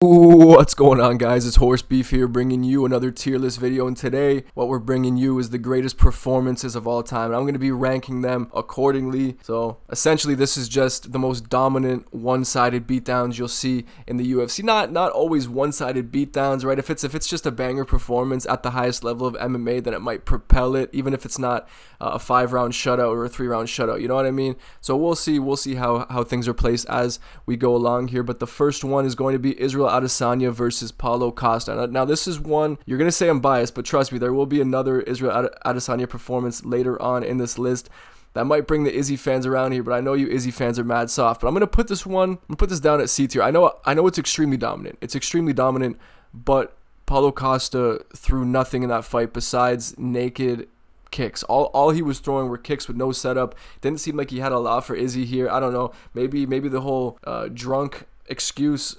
What's going on, guys? It's Horse Beef here, bringing you another tier list video, and today what we're bringing you is the greatest performances of all time, and I'm going to be ranking them accordingly. So essentially this is just the most dominant one-sided beatdowns you'll see in the UFC. Not always one-sided beatdowns, right? If it's just a banger performance at the highest level of MMA, then it might propel it, even if it's not a 5-round shutout or a 3-round shutout, you know what I mean? So we'll see how things are placed as we go along here. But the first one is going to be Israel Adesanya versus Paulo Costa. Now this is one, you're going to say I'm biased, but trust me, there will be another Israel Adesanya performance later on in this list that might bring the Izzy fans around here, but I know you Izzy fans are mad soft. But I'm going to put this down at C tier. I know it's extremely dominant. It's extremely dominant, but Paulo Costa threw nothing in that fight besides naked kicks. All he was throwing were kicks with no setup. Didn't seem like he had a lot for Izzy here. I don't know. Maybe the whole drunk excuse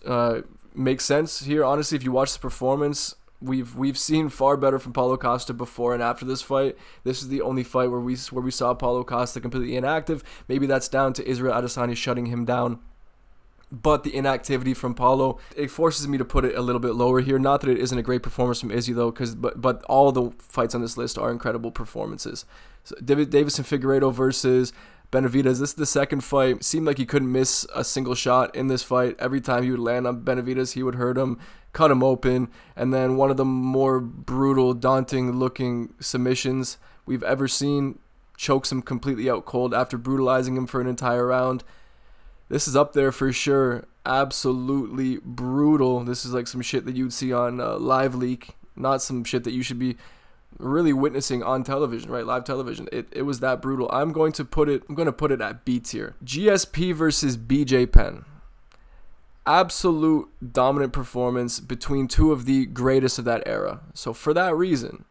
makes sense here. Honestly, if you watch the performance, we've seen far better from Paulo Costa before and after this fight. This is the only fight where we saw Paulo Costa completely inactive. Maybe that's down to Israel Adesanya shutting him down. But the inactivity from Paulo, it forces me to put it a little bit lower here. Not that it isn't a great performance from Izzy though, but all the fights on this list are incredible performances. So Davison Figueiredo versus Benavidez. This is the second fight. Seemed like he couldn't miss a single shot in this fight. Every time he would land on Benavidez, he would hurt him, cut him open, and then one of the more brutal, daunting-looking submissions we've ever seen. Chokes him completely out cold after brutalizing him for an entire round. This is up there for sure. Absolutely brutal. This is like some shit that you'd see on Live Leak, not some shit that you should be really witnessing on television, right? Live television. It was that brutal. I'm going to put it at B tier. GSP versus BJ Penn. Absolute dominant performance between two of the greatest of that era. So for that reason,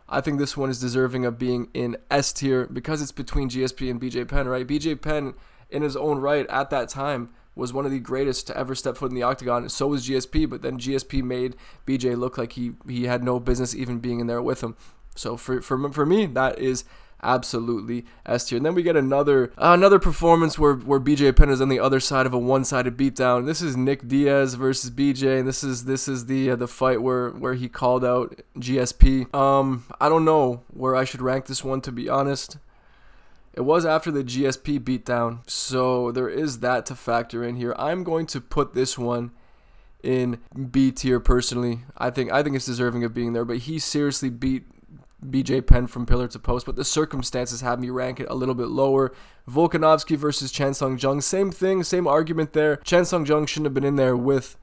I think this one is deserving of being in S tier because it's between GSP and BJ Penn, right? BJ Penn, in his own right at that time, was one of the greatest to ever step foot in the octagon. So was GSP, but then GSP made BJ look like he had no business even being in there with him. So for me, that is absolutely S tier. And then we get another performance where BJ Penn is on the other side of a one-sided beatdown. This is Nick Diaz versus BJ, and this is the fight where he called out GSP. I don't know where I should rank this one, to be honest. It was after the GSP beatdown, so there is that to factor in here. I'm going to put this one in B tier personally. I think it's deserving of being there, but he seriously beat BJ Penn from pillar to post, but the circumstances have me rank it a little bit lower. Volkanovski versus Chan Sung Jung, same thing, same argument there. Chan Sung Jung shouldn't have been in there with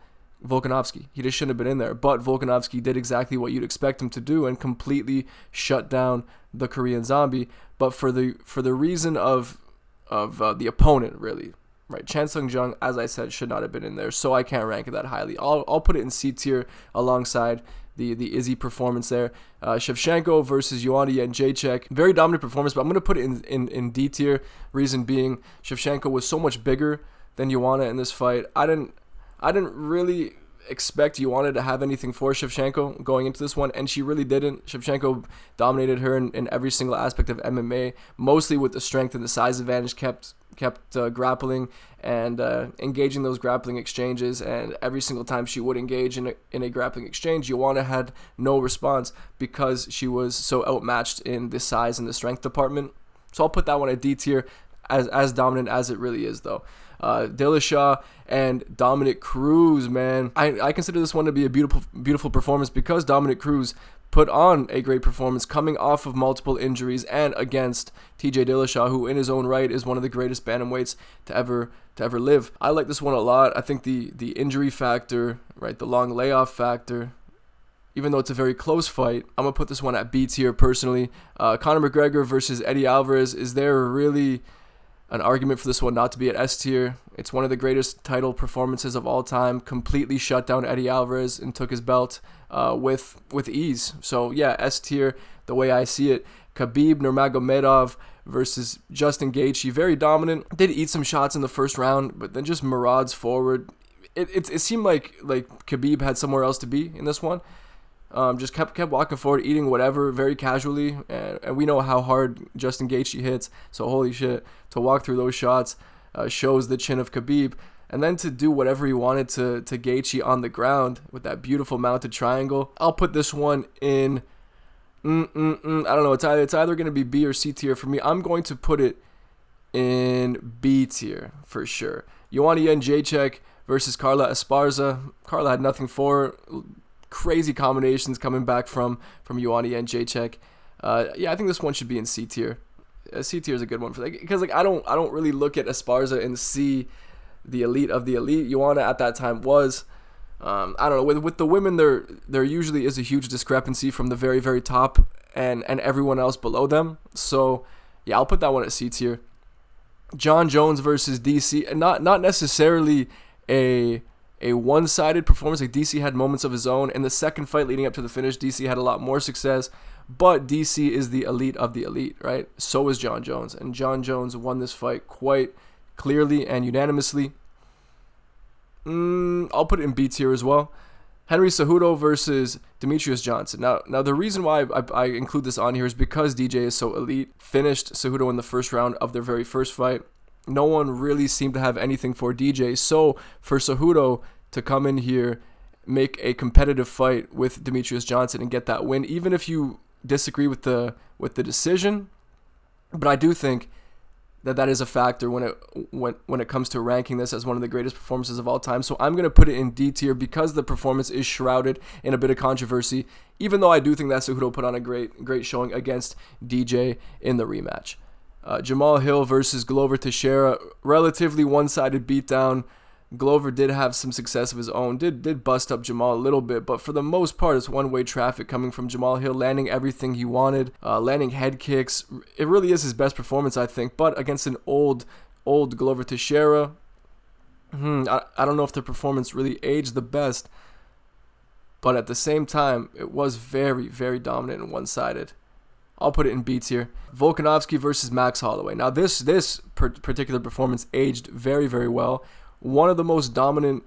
Volkanovski. He just shouldn't have been in there, but Volkanovski did exactly what you'd expect him to do and completely shut down the Korean Zombie. But for the reason of the opponent, really, right? Chan Sung Jung, as I said, should not have been in there, so I can't rank it that highly. I'll put it in C tier alongside the Izzy performance there. Shevchenko versus Joanna Jędrzejczyk, very dominant performance, but I'm going to put it in D tier. Reason being, Shevchenko was so much bigger than Joanna in this fight. I didn't really expect Joanna to have anything for Shevchenko going into this one, and she really didn't. Shevchenko dominated her in every single aspect of MMA, mostly with the strength and the size advantage, kept grappling and engaging those grappling exchanges, and every single time she would engage in a grappling exchange, Joanna had no response because she was so outmatched in the size and the strength department. So I'll put that one at D tier, as dominant as it really is though. Dillashaw and Dominic Cruz, man. I consider this one to be a beautiful performance because Dominic Cruz put on a great performance coming off of multiple injuries and against TJ Dillashaw, who in his own right is one of the greatest bantamweights to ever live. I like this one a lot. I think the injury factor, right, the long layoff factor, even though it's a very close fight, I'm going to put this one at B tier personally. Conor McGregor versus Eddie Alvarez. Is there really an argument for this one not to be at S tier? It's one of the greatest title performances of all time. Completely shut down Eddie Alvarez and took his belt with ease. So yeah, S tier the way I see it. Khabib Nurmagomedov versus Justin Gaethje, very dominant. Did eat some shots in the first round, but then just marauds forward. It seemed like Khabib had somewhere else to be in this one. Just kept walking forward, eating whatever very casually, and we know how hard Justin Gaethje hits. So holy shit, to walk through those shots shows the chin of Khabib. and then to do whatever he wanted to Gaethje on the ground with that beautiful mounted triangle. I'll put this one in, I don't know, it's either going to be B or C tier for me. I'm going to put it in B tier for sure. Joanna Jędrzejczyk versus Carla Esparza. Carla had nothing for her. Crazy combinations coming back from Joanna Jędrzejczyk. Yeah, I think this one should be in C tier. C tier is a good one for that, because like I don't really look at Esparza and see the elite of the elite. Joanna at that time was. I don't know. With the women, there usually is a huge discrepancy from the very, very top and everyone else below them. So yeah, I'll put that one at C tier. John Jones versus DC, and not necessarily a one-sided performance. Like DC had moments of his own. In the second fight leading up to the finish, DC had a lot more success, but DC is the elite of the elite, right? So is John Jones, and John Jones won this fight quite clearly and unanimously. I'll put it in B tier as well. Henry Cejudo versus Demetrius Johnson. Now the reason why I include this on here is because DJ is so elite. Finished Cejudo in the first round of their very first fight. No one really seemed to have anything for DJ. So for Cejudo to come in here, make a competitive fight with Demetrius Johnson and get that win, even if you disagree with the decision, but I do think that is a factor when it comes to ranking this as one of the greatest performances of all time. So I'm going to put it in D tier because the performance is shrouded in a bit of controversy, even though I do think that Cejudo put on a great showing against DJ in the rematch. Jamal Hill versus Glover Teixeira, relatively one-sided beatdown. Glover did have some success of his own, did bust up Jamal a little bit, but for the most part, it's one-way traffic coming from Jamal Hill, landing everything he wanted, landing head kicks. It really is his best performance, I think, but against an old Glover Teixeira, I don't know if the performance really aged the best, but at the same time, it was very, very dominant and one-sided. I'll put it in B tier. Volkanovski versus Max Holloway. Now, this particular performance aged very, very well. One of the most dominant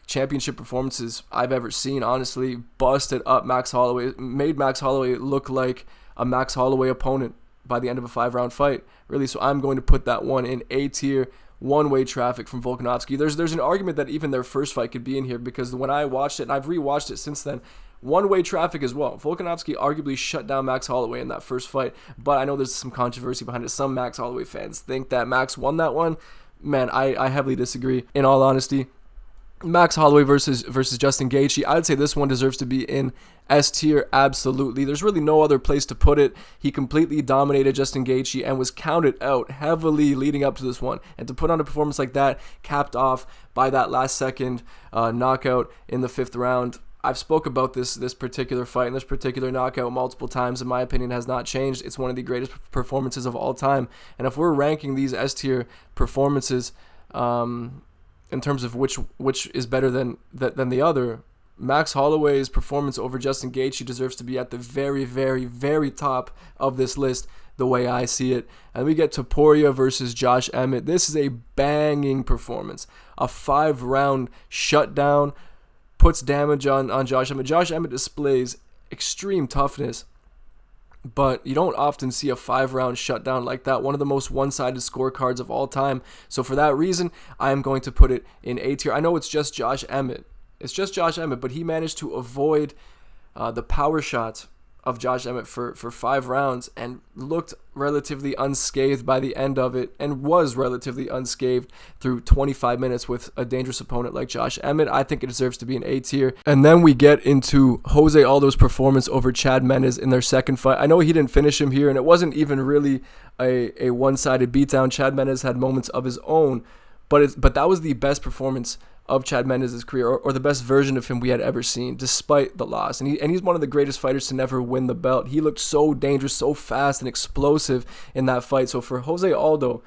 championship performances I've ever seen, honestly. Busted up Max Holloway. Made Max Holloway look like a Max Holloway opponent by the end of a 5-round fight, really. So I'm going to put that one in A tier. One-way traffic from Volkanovski. There's an argument that even their first fight could be in here, because when I watched it, and I've rewatched it since then, one-way traffic as well. Volkanovski arguably shut down Max Holloway in that first fight, but I know there's some controversy behind it. Some Max Holloway fans think that Max won that one. Man, I heavily disagree, in all honesty. Max Holloway versus Justin Gaethje. I'd say this one deserves to be in S tier, absolutely. There's really no other place to put it. He completely dominated Justin Gaethje and was counted out heavily leading up to this one. And to put on a performance like that, capped off by that last second knockout in the 5th round. I've spoke about this particular fight and this particular knockout multiple times. In my opinion, has not changed. It's one of the greatest performances of all time. And if we're ranking these S tier performances in terms of which is better than the other, Max Holloway's performance over Justin Gaethje deserves to be at the very, very, very top of this list, the way I see it. And we get Topuria versus Josh Emmett. This is a banging performance. A 5-round shutdown. Puts damage on Josh Emmett. Josh Emmett displays extreme toughness, but you don't often see a 5-round shutdown like that. One of the most one-sided scorecards of all time. So for that reason, I am going to put it in A tier. I know it's just Josh Emmett. But he managed to avoid the power shots of Josh Emmett for 5 rounds and looked relatively unscathed by the end of it, and was relatively unscathed through 25 minutes with a dangerous opponent like Josh Emmett. I think it deserves to be an A tier. And then we get into Jose Aldo's performance over Chad Mendes in their second fight. I know he didn't finish him here, and it wasn't even really a one-sided beatdown. Chad Mendes had moments of his own, but that was the best performance of Chad Mendes' career, or the best version of him we had ever seen, despite the loss. And he's one of the greatest fighters to never win the belt. He looked so dangerous, so fast and explosive in that fight. So for Jose Aldo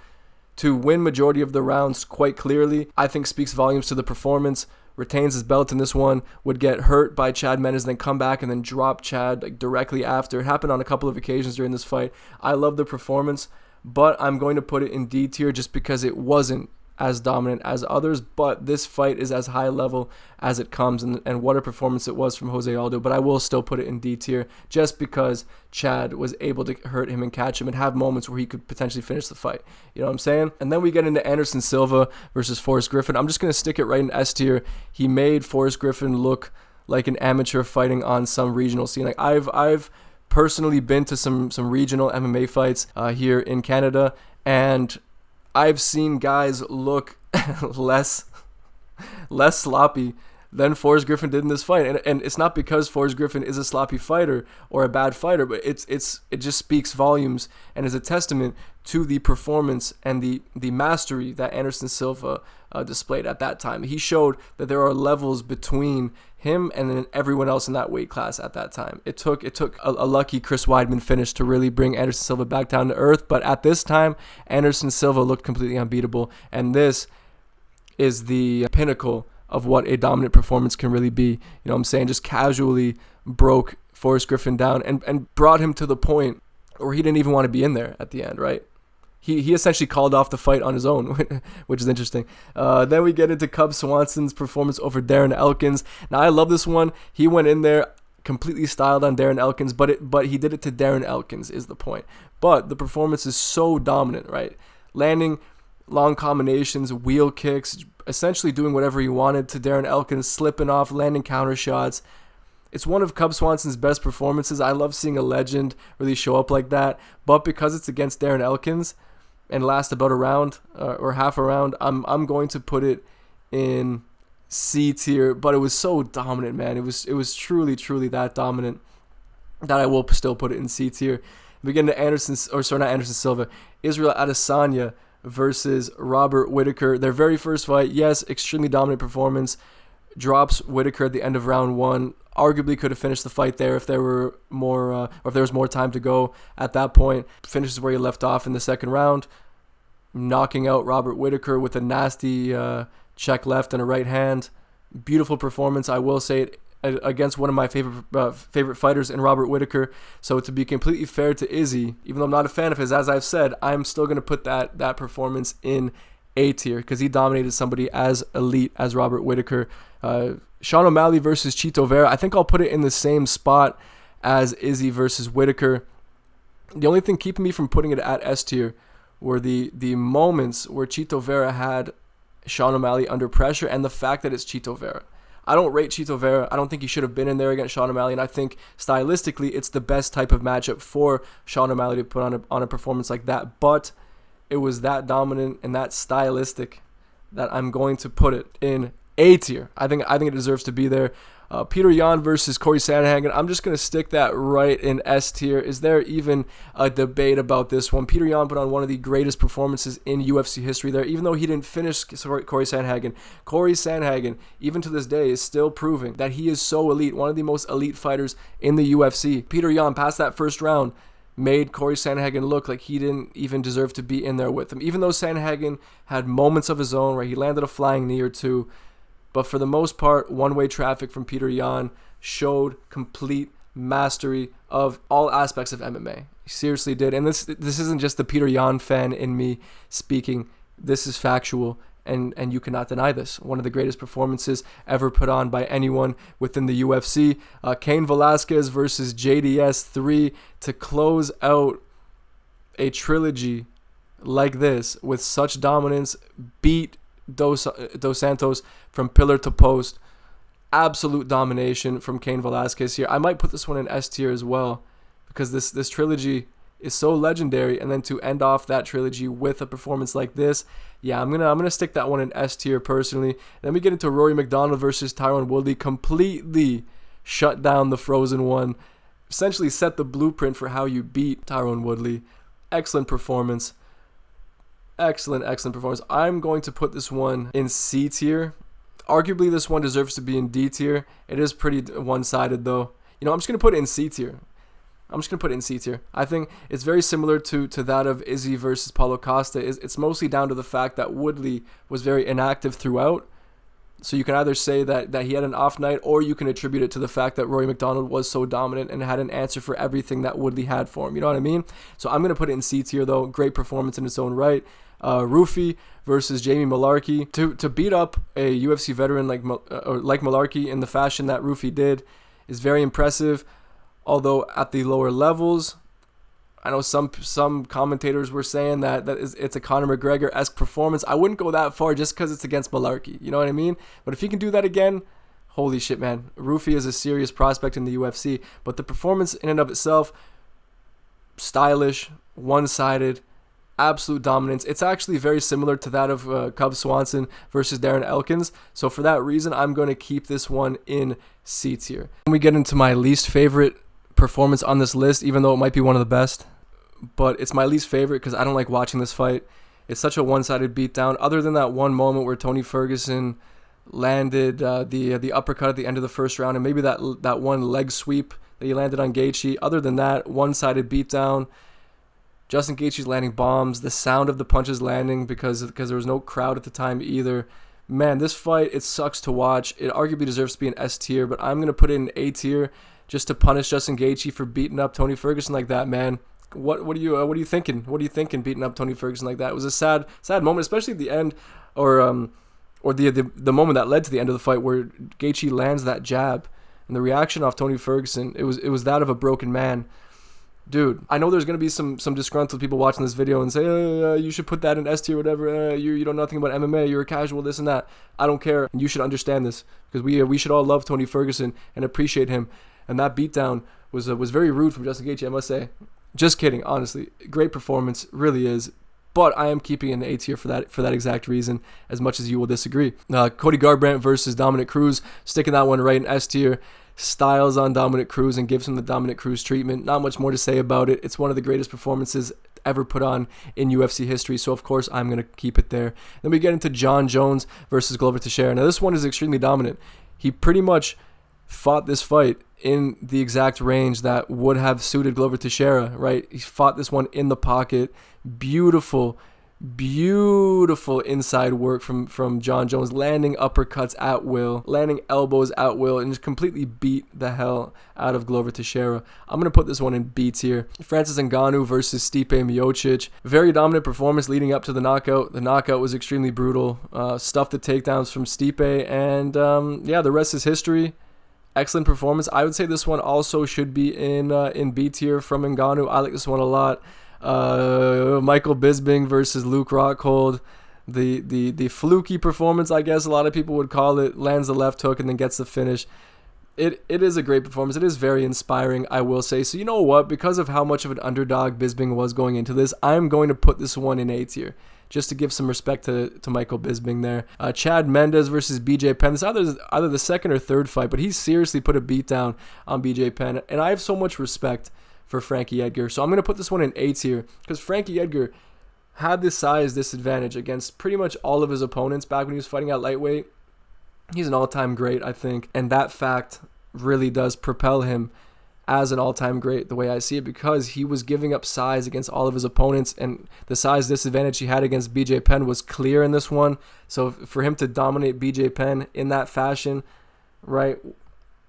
to win majority of the rounds quite clearly, I think speaks volumes to the performance. Retains his belt in this one, would get hurt by Chad Mendes, then come back and then drop Chad directly after. It happened on a couple of occasions during this fight. I love the performance, but I'm going to put it in D tier just because it wasn't as dominant as others, but this fight is as high level as it comes, and what a performance it was from Jose Aldo. But I will still put it in D tier just because Chad was able to hurt him and catch him and have moments where he could potentially finish the fight. You know what I'm saying? And then we get into Anderson Silva versus Forrest Griffin. I'm just going to stick it right in S tier. He made Forrest Griffin look like an amateur fighting on some regional scene. Like I've personally been to some regional MMA fights here in Canada, and I've seen guys look less sloppy than Forrest Griffin did in this fight, and it's not because Forrest Griffin is a sloppy fighter or a bad fighter, but it just speaks volumes and is a testament to the performance and the mastery that Anderson Silva displayed at that time. He showed that there are levels between him and then everyone else in that weight class at that time. It took a lucky Chris Weidman finish to really bring Anderson Silva back down to earth, but at this time, Anderson Silva looked completely unbeatable, and this is the pinnacle of what a dominant performance can really be. You know what I'm saying? Just casually broke Forrest Griffin down and brought him to the point where he didn't even want to be in there at the end, right? He essentially called off the fight on his own, which is interesting. Then we get into Cub Swanson's performance over Darren Elkins. Now, I love this one. He went in there completely styled on Darren Elkins, but he did it to Darren Elkins is the point. But the performance is so dominant, right? Landing long combinations, wheel kicks, essentially doing whatever he wanted to Darren Elkins, slipping off, landing counter shots. It's one of Cub Swanson's best performances. I love seeing a legend really show up like that. But because it's against Darren Elkins and last about a round or half a round, I'm going to put it in C tier. But it was so dominant, man. It was truly that dominant that I will still put it in C tier. We get into Silva, Israel Adesanya versus Robert Whittaker. Their very first fight, yes, extremely dominant performance. Drops Whittaker at the end of round 1. Arguably could have finished the fight there if there were more, or if there was more time to go at that point. Finishes where he left off in the second round, knocking out Robert Whittaker with a nasty check left and a right hand. Beautiful performance, I will say it, against one of my favorite fighters in Robert Whittaker. So to be completely fair to Izzy, even though I'm not a fan of his, as I've said, I'm still going to put that performance in A tier because he dominated somebody as elite as Robert Whittaker. Sean O'Malley versus Chito Vera, I think I'll put it in the same spot as Izzy versus Whittaker. The only thing keeping me from putting it at S tier were the moments where Chito Vera had Sean O'Malley under pressure and the fact that it's Chito Vera. I don't rate Chito Vera. I don't think he should have been in there against Sean O'Malley, and I think stylistically it's the best type of matchup for Sean O'Malley to put on a performance like that. But it was that dominant and that stylistic that I'm going to put it in A tier. I think it deserves to be there. Peter Yan versus Corey Sandhagen. I'm just going to stick that right in S tier. Is there even a debate about this one? Peter Yan put on one of the greatest performances in UFC history there, even though he didn't finish Corey Sandhagen. Corey Sandhagen, even to this day, is still proving that he is so elite, one of the most elite fighters in the UFC. Peter Yan, past that first round, made Corey Sandhagen look like he didn't even deserve to be in there with him, even though Sandhagen had moments of his own where he landed a flying knee or two. But for the most part, one-way traffic from Peter Yan showed complete mastery of all aspects of MMA. He seriously did. And this isn't just the Peter Yan fan in me speaking. This is factual, and you cannot deny this. One of the greatest performances ever put on by anyone within the UFC. Cain Velasquez versus JDS 3 to close out a trilogy like this with such dominance, beat Dos Santos from pillar to post. Absolute domination from Cain Velasquez here. I might put this one in S tier as well because this trilogy is so legendary, and then to end off that trilogy with a performance like this, yeah, I'm gonna stick that one in S tier personally. Then we get into Rory McDonald versus Tyron Woodley. Completely shut down the Frozen One. Essentially set the blueprint for how you beat Tyron Woodley. Excellent performance. Excellent performance. I'm going to put this one in C tier. Arguably, this one deserves to be in D tier. It is pretty one-sided, though. You know, I'm just going to put it in C tier. I think it's very similar to that of Izzy versus Paulo Costa. It's mostly down to the fact that Woodley was very inactive throughout. So you can either say that he had an off night, or you can attribute it to the fact that Rory McDonald was so dominant and had an answer for everything that Woodley had for him. You know what I mean? So I'm going to put it in C tier, though. Great performance in its own right. Rufi versus Jamie Malarkey. To beat up a UFC veteran like Malarkey in the fashion that Rufi did is very impressive. Although at the lower levels, I know some commentators were saying that it's a Conor McGregor-esque performance. I wouldn't go that far just because it's against Malarkey. You know what I mean? But if he can do that again, holy shit, man. Rufi is a serious prospect in the UFC. But the performance in and of itself, stylish, one-sided, absolute dominance. It's actually very similar to that of Cub Swanson versus Darren Elkins. So for that reason, I'm going to keep this one in C tier. When we get into my least favorite performance on this list, even though it might be one of the best, but it's my least favorite because I don't like watching this fight. It's such a one-sided beatdown. Other than that one moment where Tony Ferguson landed the uppercut at the end of the first round, and maybe that one leg sweep that he landed on Gaethje. Other than that, one-sided beatdown. Justin Gaethje's landing bombs, the sound of the punches landing because there was no crowd at the time either. Man, this fight, it sucks to watch. It arguably deserves to be an S tier, but I'm going to put it in A tier just to punish Justin Gaethje for beating up Tony Ferguson like that, man. What are you thinking? What are you thinking beating up Tony Ferguson like that? It was a sad moment, especially at the end, or the moment that led to the end of the fight where Gaethje lands that jab, and the reaction off Tony Ferguson, it was that of a broken man. Dude, I know there's going to be some disgruntled people watching this video and say, you should put that in S tier, whatever. You know nothing about MMA. You're a casual, this and that. I don't care. And you should understand this because we should all love Tony Ferguson and appreciate him. And that beatdown was very rude from Justin Gaethje, I must say. Just kidding, honestly. Great performance, really is. But I am keeping it in A tier for that exact reason, as much as you will disagree. Cody Garbrandt versus Dominic Cruz, sticking that one right in S tier. Styles on Dominic Cruz and gives him the Dominic Cruz treatment. Not much more to say about it. It's one of the greatest performances ever put on in UFC history, so of course I'm going to keep it there. Then we get into John Jones versus Glover Teixeira. Now this one is extremely dominant. He pretty much fought this fight in the exact range that would have suited Glover Teixeira, right? He fought this one in the pocket. Beautiful inside work from John Jones, landing uppercuts at will, landing elbows at will, and just completely beat the hell out of Glover Teixeira. I'm going to put this one in B tier. Francis Ngannou versus Stipe Miocic. Very dominant performance leading up to the knockout. The knockout was extremely brutal. Stuffed the takedowns from Stipe, and the rest is history. Excellent performance. I would say this one also should be in B tier from Ngannou. I like this one a lot. Michael Bisping versus Luke Rockhold. The fluky performance, I guess a lot of people would call it. Lands the left hook and then gets the finish. It is a great performance. It is very inspiring, I will say. So you know what? Because of how much of an underdog Bisping was going into this, I'm going to put this one in A tier, just to give some respect to Michael Bisping there. Chad Mendes versus BJ Penn. This is either the second or third fight, but he seriously put a beat down on BJ Penn. And I have so much respect for Frankie Edgar. So I'm going to put this one in A tier because Frankie Edgar had this size disadvantage against pretty much all of his opponents back when he was fighting at lightweight. He's an all-time great, I think. And that fact really does propel him as an all-time great, the way I see it, because he was giving up size against all of his opponents, and the size disadvantage he had against BJ Penn was clear in this one. So for him to dominate BJ Penn in that fashion, right,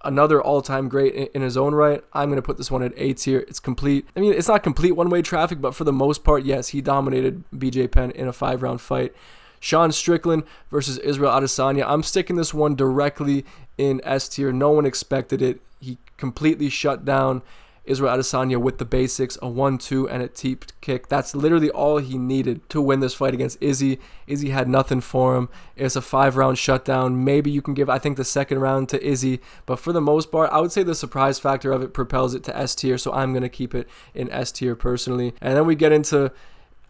another all-time great in his own right, I'm going to put this one at A tier. It's complete. I mean, it's not complete one-way traffic, but for the most part, yes, he dominated BJ Penn in a 5-round fight. Sean Strickland versus Israel Adesanya. I'm sticking this one directly in S tier. No one expected it. He completely shut down Israel Adesanya with the basics, a 1-2 and a teep kick. That's literally all he needed to win this fight against Izzy. Izzy had nothing for him. It's a 5-round shutdown. Maybe you can give, I think, the second round to Izzy, but for the most part, I would say the surprise factor of it propels it to S tier, so I'm going to keep it in S tier personally. And then we get into,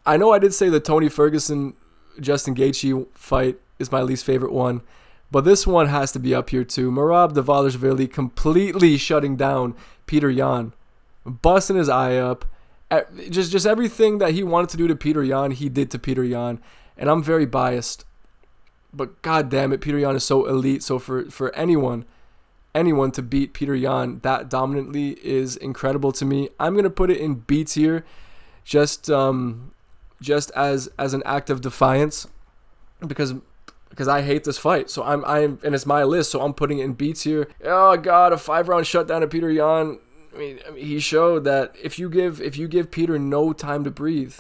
I know I did say the Tony Ferguson Justin Gaethje fight is my least favorite one, but this one has to be up here too. Merab Dvalishvili completely shutting down Peter Yan, busting his eye up. Just everything that he wanted to do to Peter Yan, he did to Peter Yan. And I'm very biased, but god damn it, Peter Yan is so elite. So for anyone to beat Peter Yan that dominantly is incredible to me. I'm gonna put it in B tier, just as an act of defiance, because I hate this fight. So I'm and it's my list, so I'm putting it in B tier. Oh god, a 5-round shutdown of Peter Yan. I mean, he showed that if you give Peter no time to breathe,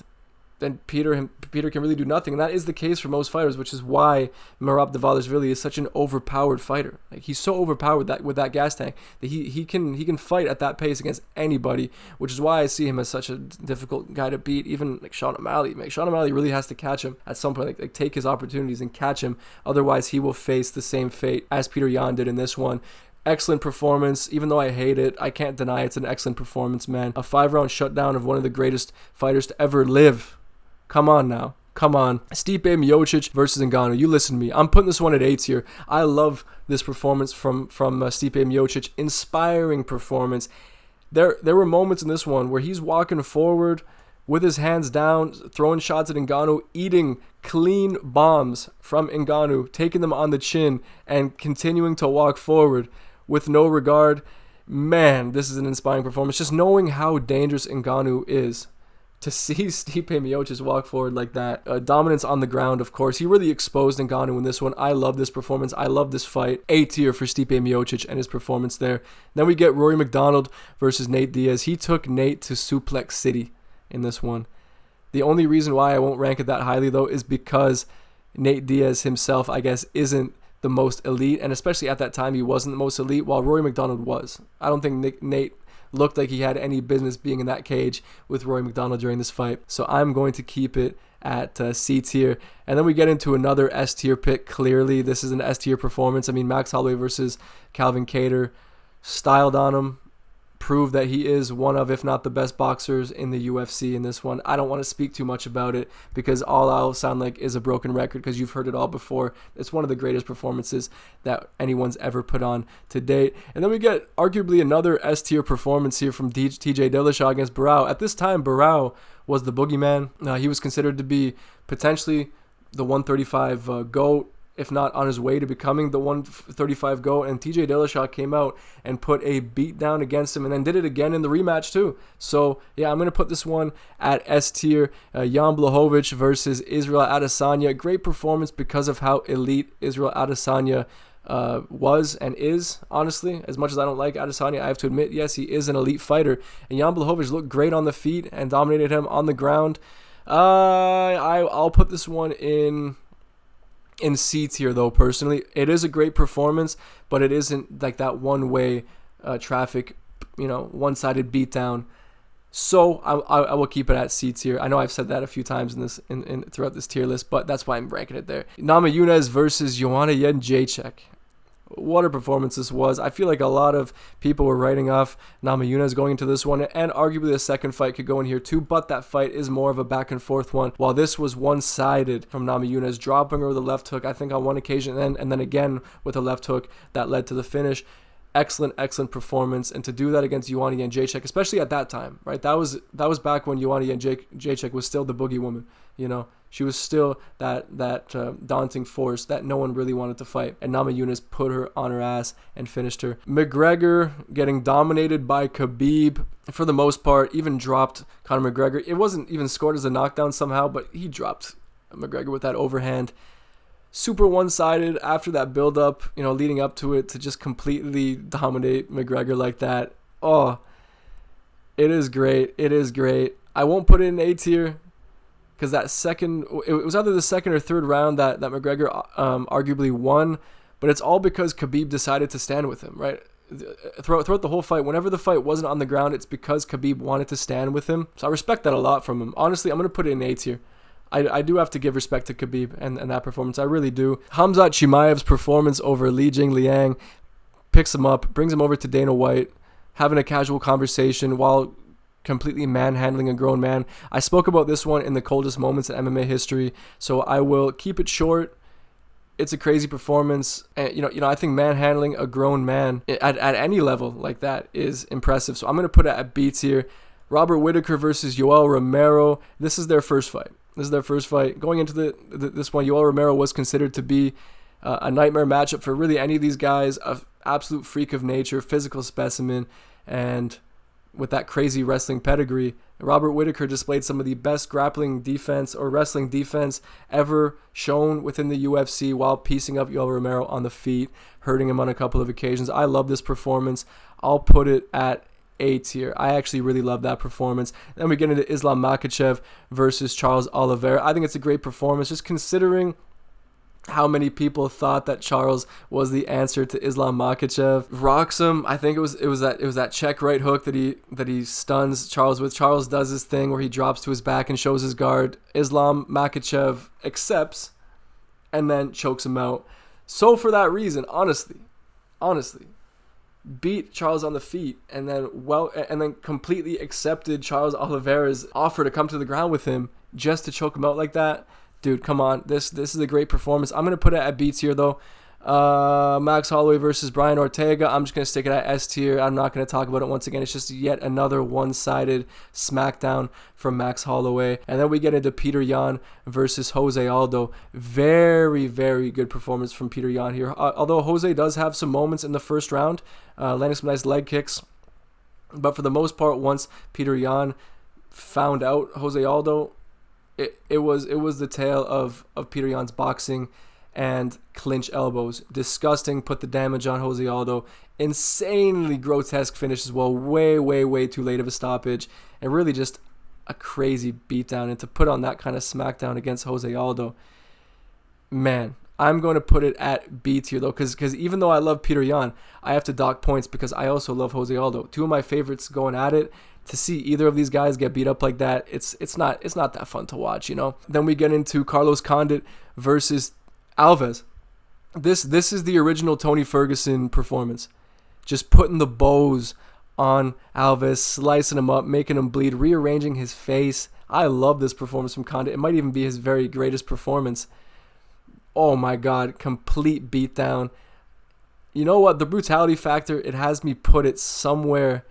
then Peter can really do nothing. And that is the case for most fighters, which is why Merab Dvalishvili is such an overpowered fighter. Like, he's so overpowered with that gas tank that he can fight at that pace against anybody, which is why I see him as such a difficult guy to beat. Even like Sean O'Malley. Like, Sean O'Malley really has to catch him at some point, like take his opportunities and catch him. Otherwise, he will face the same fate as Peter Yan did in this one. Excellent performance. Even though I hate it, I can't deny it's an excellent performance, man. A 5-round shutdown of one of the greatest fighters to ever live. Come on now. Come on. Stipe Miocic versus Ngannou. You listen to me. I'm putting this one at A tier. I love this performance from Stipe Miocic. Inspiring performance. There were moments in this one where he's walking forward with his hands down, throwing shots at Ngannou, eating clean bombs from Ngannou, taking them on the chin, and continuing to walk forward with no regard. Man, this is an inspiring performance. Just knowing how dangerous Ngannou is, to see Stipe Miocic walk forward like that. Dominance on the ground, of course. He really exposed Ngannou in this one. I love this performance. I love this fight. A tier for Stipe Miocic and his performance there. Then we get Rory McDonald versus Nate Diaz. He took Nate to Suplex City in this one. The only reason why I won't rank it that highly, though, is because Nate Diaz himself, I guess, isn't the most elite, and especially at that time, he wasn't the most elite, while Rory McDonald was. I don't think Nate looked like he had any business being in that cage with Rory McDonald during this fight, so I'm going to keep it at C tier. And then we get into another S tier pick. Clearly, this is an S tier performance. I mean, Max Holloway versus Calvin Kattar, styled on him, proved that he is one of, if not the best boxers in the UFC in this one. I don't want to speak too much about it because all I'll sound like is a broken record because you've heard it all before. It's one of the greatest performances that anyone's ever put on to date. And then we get arguably another S-tier performance here from TJ Dillashaw against Barao. At this time, Barao was the boogeyman. He was considered to be potentially the 135 GOAT, if not on his way to becoming the 135 GOAT, and TJ Dillashaw came out and put a beat down against him and then did it again in the rematch too. So yeah, I'm going to put this one at S tier. Jan Blachowicz versus Israel Adesanya. Great performance because of how elite Israel Adesanya was and is, honestly. As much as I don't like Adesanya, I have to admit, yes, he is an elite fighter. And Jan Blachowicz looked great on the feet and dominated him on the ground. I'll put this one in C tier, though. Personally, it is a great performance, but it isn't like that one-way traffic, one-sided beatdown. So I will keep it at C tier. I know I've said that a few times in throughout this tier list, but that's why I'm ranking it there. Namajunas versus Joanna Jędrzejczyk. What a performance this was. I feel like a lot of people were writing off Namajunas going into this one, and arguably the second fight could go in here too, but that fight is more of a back and forth one, while this was one-sided from Namajunas, dropping her with a left hook, I think on one occasion, and then again with a left hook that led to the finish. Excellent performance, and to do that against Joanna Jędrzejczyk, especially at that time, right? That was back when Joanna Jędrzejczyk was still the boogie woman, She was still that daunting force that no one really wanted to fight, and Namajunas put her on her ass and finished her. McGregor getting dominated by Khabib for the most part, even dropped Conor McGregor. It wasn't even scored as a knockdown somehow, but he dropped McGregor with that overhand. Super one-sided after that build-up, leading up to it, to just completely dominate McGregor like that. Oh, it is great. It is great. I won't put it in A tier because it was either the second or third round that McGregor arguably won, but it's all because Khabib decided to stand with him, right? Throughout the whole fight, whenever the fight wasn't on the ground, it's because Khabib wanted to stand with him. So I respect that a lot from him. Honestly, I'm going to put it in A tier. I do have to give respect to Khabib and that performance. I really do. Khamzat Chimaev's performance over Li Jingliang picks him up, brings him over to Dana White, having a casual conversation while completely manhandling a grown man. I spoke about this one in the coldest moments in MMA history, so I will keep it short. It's a crazy performance. And, I think manhandling a grown man at any level like that is impressive. So I'm going to put it at B tier. Robert Whittaker versus Yoel Romero. This is their first fight. Going into this one, Yoel Romero was considered to be a nightmare matchup for really any of these guys. An absolute freak of nature, physical specimen, and with that crazy wrestling pedigree, Robert Whittaker displayed some of the best grappling defense or wrestling defense ever shown within the UFC while piecing up Yoel Romero on the feet, hurting him on a couple of occasions. I love this performance. I'll put it at A tier. I actually really love that performance. Then we get into Islam Makhachev versus Charles Oliveira. I think it's a great performance, just considering how many people thought that Charles was the answer to Islam Makhachev. Rocks him. I think it was that check right hook that he stuns Charles with. Charles does his thing where he drops to his back and shows his guard. Islam Makhachev accepts and then chokes him out. So for that reason, honestly, beat Charles on the feet and then completely accepted Charles Oliveira's offer to come to the ground with him just to choke him out like that. Dude, come on. This is a great performance. I'm going to put it at B tier, though. Max Holloway versus Brian Ortega. I'm just going to stick it at S tier. I'm not going to talk about it once again. It's just yet another one-sided smackdown from Max Holloway. And then we get into Peter Yan versus Jose Aldo. Very, very good performance from Peter Yan here. Although Jose does have some moments in the first round, landing some nice leg kicks. But for the most part, once Peter Yan found out Jose Aldo, it was the tale of Peter Yan's boxing and clinch elbows. Disgusting, put the damage on Jose Aldo. Insanely grotesque finish as well. Way, way, way too late of a stoppage. And really just a crazy beatdown. And to put on that kind of smackdown against Jose Aldo, man, I'm going to put it at B tier though, because even though I love Peter Yan, I have to dock points because I also love Jose Aldo. Two of my favorites going at it. To see either of these guys get beat up like that, it's not that fun to watch, you know. Then we get into Carlos Condit versus Alves. This is the original Tony Ferguson performance. Just putting the bows on Alves, slicing him up, making him bleed, rearranging his face. I love this performance from Condit. It might even be his very greatest performance. Oh my God, complete beatdown. You know what? The brutality factor, it has me put it somewhere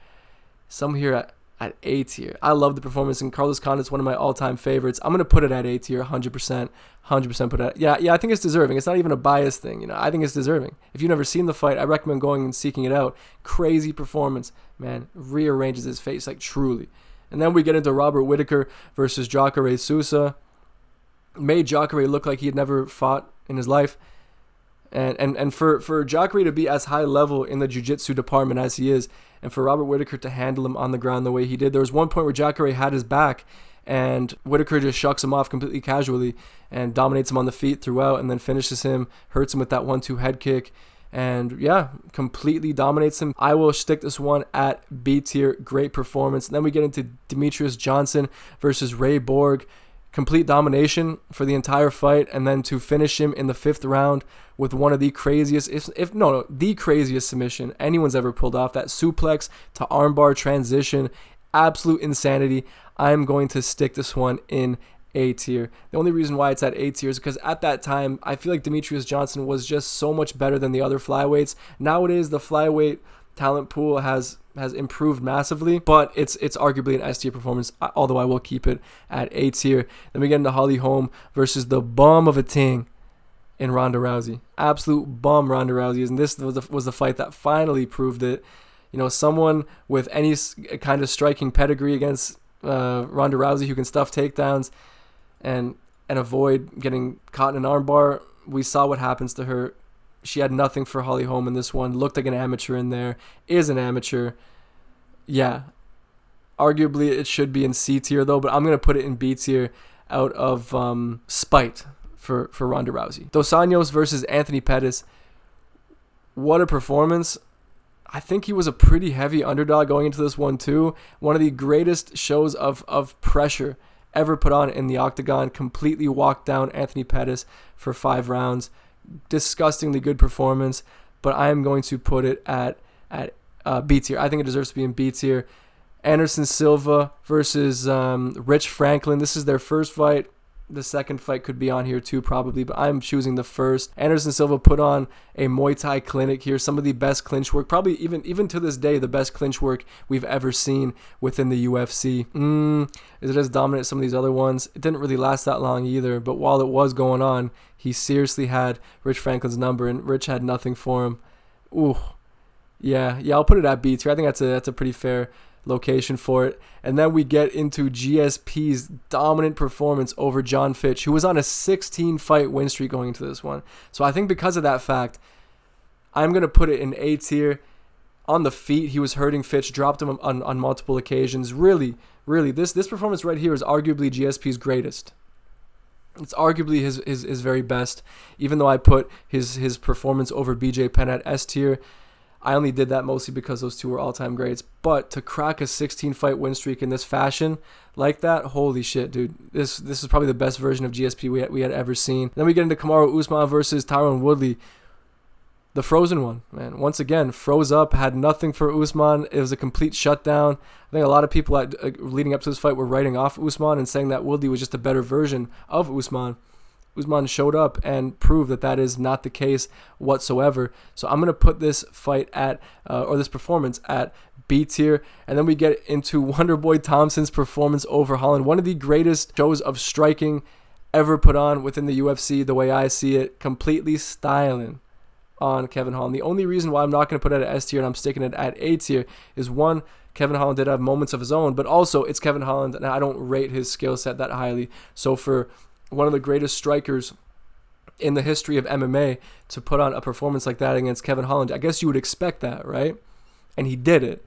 at A tier. I love the performance, and Carlos Condit's one of my all-time favorites. I'm going to put it at A tier, 100%. 100% put it at, yeah, I think it's deserving. It's not even a bias thing, you know. I think it's deserving. If you've never seen the fight, I recommend going and seeking it out. Crazy performance, man. Rearranges his face, like truly. And then we get into Robert Whittaker versus Jacare Sousa. Made Jacare look like he had never fought in his life. And for Jacare to be as high level in the jiu-jitsu department as he is, and for Robert Whittaker to handle him on the ground the way he did, there was one point where Jacare had his back, and Whittaker just shucks him off completely casually and dominates him on the feet throughout, and then finishes him, hurts him with that 1-2 head kick, and yeah, completely dominates him. I will stick this one at B tier. Great performance. And then we get into Demetrius Johnson versus Ray Borg. Complete domination for the entire fight, and then to finish him in the 5th round with one of the craziest, the craziest submission anyone's ever pulled off. That suplex to armbar transition, absolute insanity. I'm going to stick this one in A tier. The only reason why it's at A tier is because at that time, I feel like Demetrius Johnson was just so much better than the other flyweights. Nowadays, the flyweight talent pool has improved massively, but it's arguably an S tier performance, although I will keep it at A tier. Then we get into Holly Holm versus the bum of a ting in Ronda Rousey. Absolute bum Ronda Rousey is, and this was the fight that finally proved it. You know, someone with any kind of striking pedigree against Ronda Rousey who can stuff takedowns and avoid getting caught in an armbar. We saw what happens to her. She had nothing for Holly Holm in this one. Looked like an amateur in there. Is an amateur. Yeah. Arguably, it should be in C tier, though, but I'm going to put it in B tier out of spite for Ronda Rousey. Dos Anjos versus Anthony Pettis. What a performance. I think he was a pretty heavy underdog going into this one, too. One of the greatest shows of pressure ever put on in the octagon. Completely walked down Anthony Pettis for 5 rounds. Disgustingly good performance, but I am going to put it at B tier. I think it deserves to be in B tier. Anderson Silva versus Rich Franklin. This is their first fight. The second fight could be on here too, probably, but I'm choosing the first. Anderson Silva put on a Muay Thai clinic here. Some of the best clinch work, probably even to this day, the best clinch work we've ever seen within the UFC. Is it as dominant as some of these other ones? It didn't really last that long either, but while it was going on, he seriously had Rich Franklin's number, and Rich had nothing for him. Ooh, yeah, I'll put it at B tier. I think that's a pretty fair location for it. And then we get into GSP's dominant performance over John Fitch, who was on a 16-fight win streak going into this one. So I think because of that fact, I'm going to put it in A tier. on the feet. He was hurting Fitch, dropped him on multiple occasions. Really, this performance right here is arguably GSP's greatest. It's arguably his very best. Even though I put his performance over BJ Penn at S tier, I only did that mostly because those two were all-time greats. But to crack a 16-fight win streak in this fashion like that, holy shit, dude. This is probably the best version of GSP we had ever seen. Then we get into Kamaru Usman versus Tyron Woodley. The frozen one, man. Once again, froze up, had nothing for Usman. It was a complete shutdown. I think a lot of people leading up to this fight were writing off Usman and saying that Woodley was just a better version of Usman. Usman showed up and proved that is not the case whatsoever. So I'm going to put this fight or this performance at B tier. And then we get into Wonderboy Thompson's performance over Holland. One of the greatest shows of striking ever put on within the UFC, the way I see it. Completely styling on Kevin Holland. The only reason why I'm not going to put it at S tier and I'm sticking it at A tier is, one, Kevin Holland did have moments of his own, but also it's Kevin Holland and I don't rate his skill set that highly. So for one of the greatest strikers in the history of MMA to put on a performance like that against Kevin Holland, I guess you would expect that, right? And he did it.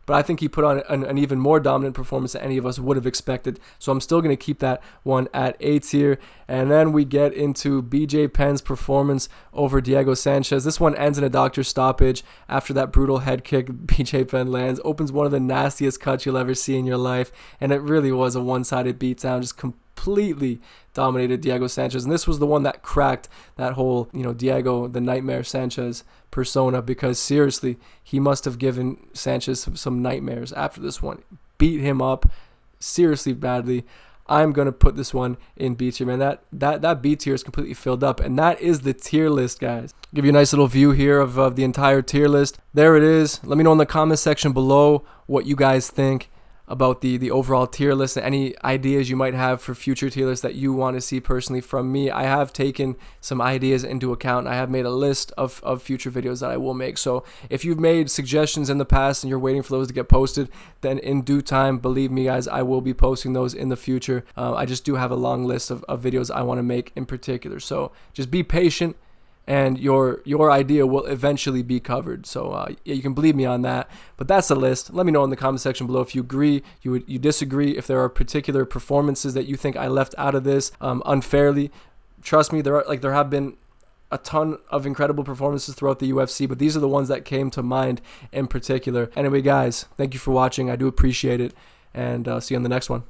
But I think he put on an even more dominant performance than any of us would have expected. So I'm still going to keep that one at A tier. And then we get into BJ Penn's performance over Diego Sanchez. This one ends in a doctor's stoppage after that brutal head kick BJ Penn lands. Opens one of the nastiest cuts you'll ever see in your life. And it really was a one-sided beatdown. Just completely dominated Diego Sanchez. And this was the one that cracked that whole, Diego, the Nightmare Sanchez persona, because seriously, he must have given Sanchez some nightmares after this one. Beat him up seriously badly. I'm going to put this one in B tier, man. That B tier is completely filled up, and that is the tier list, guys. Give you a nice little view here of the entire tier list. There it is. Let me know in the comment section below what you guys think about the overall tier list and any ideas you might have for future tier lists that you want to see personally from me. I have taken some ideas into account. I have made a list of future videos that I will make. So if you've made suggestions in the past and you're waiting for those to get posted, then in due time, believe me, guys, I will be posting those in the future. I just do have a long list of videos I want to make in particular. So just be patient, and your idea will eventually be covered. So yeah, you can believe me on that. But that's the list. Let me know in the comment section below if you agree, you disagree, if there are particular performances that you think I left out of this unfairly. Trust me, there have been a ton of incredible performances throughout the UFC, but these are the ones that came to mind in particular. Anyway, guys, thank you for watching. I do appreciate it, and see you on the next one.